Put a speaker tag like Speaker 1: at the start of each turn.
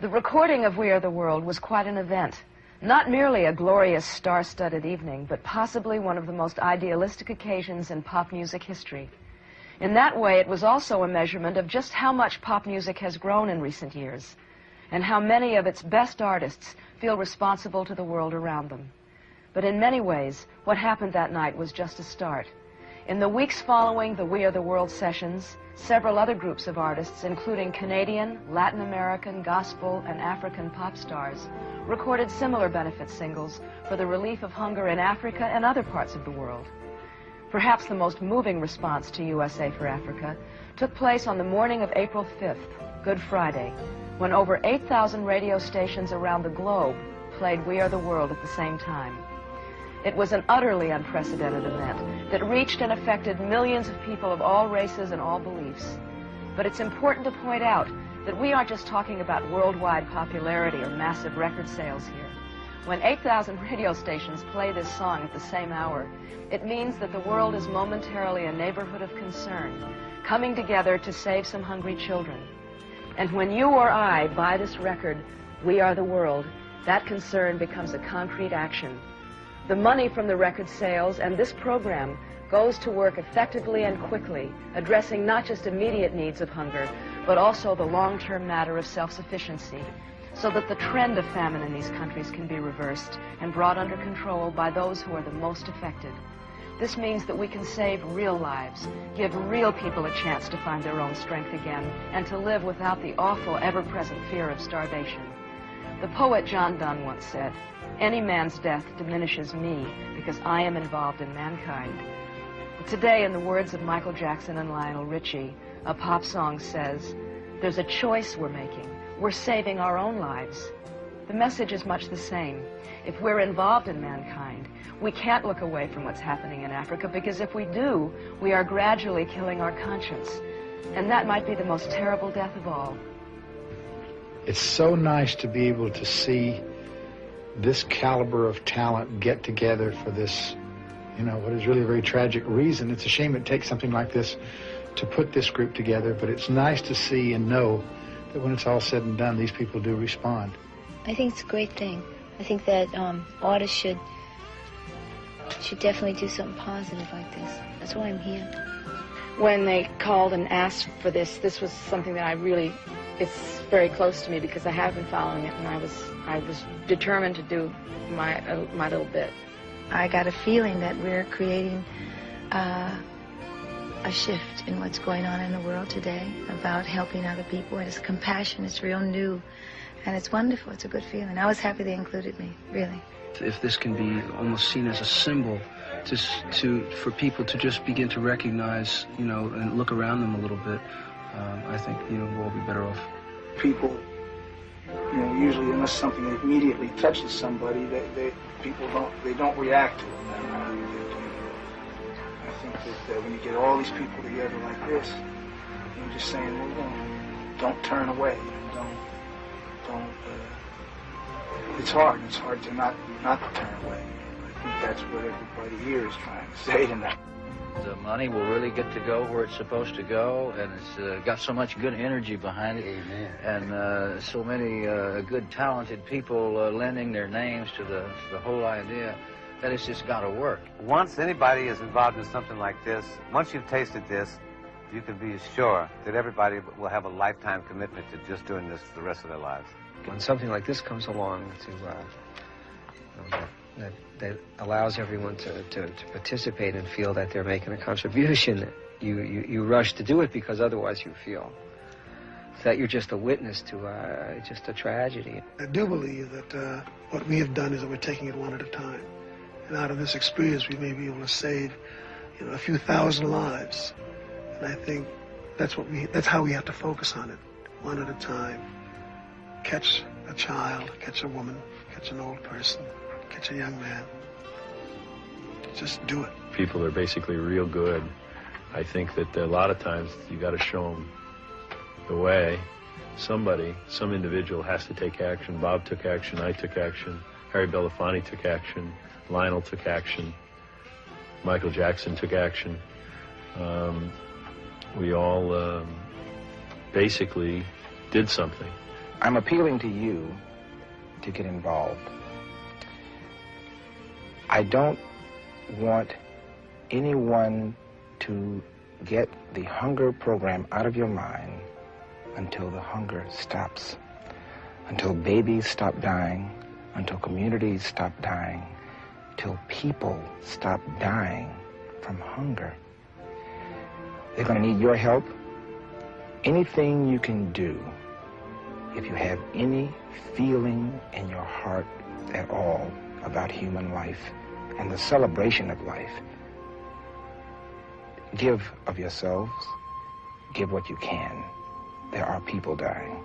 Speaker 1: The recording of We Are the World was quite an event. Not merely a glorious star-studded evening, but possibly one of the most idealistic occasions in pop music history. In that way, it was also a measurement of just how much pop music has grown in recent years, and how many of its best artists feel responsible to the world around them. But in many ways, what happened that night was just a start. In the weeks following the We Are the World sessions, several other groups of artists, including Canadian, Latin American, gospel, and African pop stars, recorded similar benefit singles for the relief of hunger in Africa and other parts of the world. Perhaps the most moving response to USA for Africa took place on the morning of April 5th, Good Friday, when over 8,000 radio stations around the globe played We Are the World at the same time. It was an utterly unprecedented event that reached and affected millions of people of all races and all beliefs. But it's important to point out that we aren't just talking about worldwide popularity or massive record sales here. When 8,000 radio stations play this song at the same hour, it means that the world is momentarily a neighborhood of concern, coming together to save some hungry children. And when you or I buy this record, We Are the World, that concern becomes a concrete action. The money from the record sales and this program goes to work effectively and quickly, addressing not just immediate needs of hunger, but also the long-term matter of self-sufficiency, so that the trend of famine in these countries can be reversed and brought under control by those who are the most affected. This means that we can save real lives, give real people a chance to find their own strength again, and to live without the awful, ever-present fear of starvation. The poet John Donne once said, "Any man's death diminishes me because I am involved in mankind." But today, in the words of Michael Jackson and Lionel Richie, a pop song says, "There's a choice we're making. We're saving our own lives." The message is much the same. If we're involved in mankind, we can't look away from what's happening in Africa, because if we do, we are gradually killing our conscience. And that might be the most terrible death of all.
Speaker 2: It's so nice to be able to see this caliber of talent get together for this, what is really a very tragic reason. It's a shame it takes something like this to put this group together, but it's nice to see and know that when it's all said and done, these people do respond.
Speaker 3: I think it's a great thing. I think that artists should definitely do something positive like this. That's why I'm here.
Speaker 1: When they called and asked for this was something that it's very close to me, because I have been following it, and I was determined to do my little bit.
Speaker 3: I got a feeling that we're creating a shift in what's going on in the world today about helping other people, and it's compassion. It's real new, and it's wonderful. It's a good feeling. I was happy they included me, really.
Speaker 4: If this can be almost seen as a symbol for people to just begin to recognize, and look around them a little bit, I think, we'll all be better off.
Speaker 5: People, usually unless something immediately touches somebody, people don't react to it. I think that when you get all these people together like this, you're just saying, don't turn away. It's hard. It's hard to not turn away. I think that's what everybody here is trying to say tonight.
Speaker 6: The money will really get to go where it's supposed to go, and it's got so much good energy behind it.
Speaker 7: Amen.
Speaker 6: And so many good, talented people lending their names to the whole idea that it's just got to work.
Speaker 7: Once anybody is involved in something like this, once you've tasted this, you can be sure that everybody will have a lifetime commitment to just doing this for the rest of their lives.
Speaker 8: When something like this comes along that allows everyone to participate and feel that they're making a contribution, you rush to do it, because otherwise you feel that you're just a witness to just a tragedy.
Speaker 9: I do believe that what we have done is that we're taking it one at a time. And out of this experience, we may be able to save, a few thousand lives. And I think that's how we have to focus on it, one at a time. Catch a child, catch a woman, catch an old person, catch a young man. Just do it.
Speaker 10: People are basically real good. I think that a lot of times you got to show them the way. Some individual has to take action. Bob took action, I took action, Harry Belafonte took action, Lionel took action, Michael Jackson took action. We all basically did something.
Speaker 11: I'm appealing to you to get involved. I don't want anyone to get the hunger program out of your mind until the hunger stops, until babies stop dying, until communities stop dying, till people stop dying from hunger. They're going to need your help. Anything you can do, if you have any feeling in your heart at all about human life and the celebration of life, give of yourselves, give what you can. There are people dying.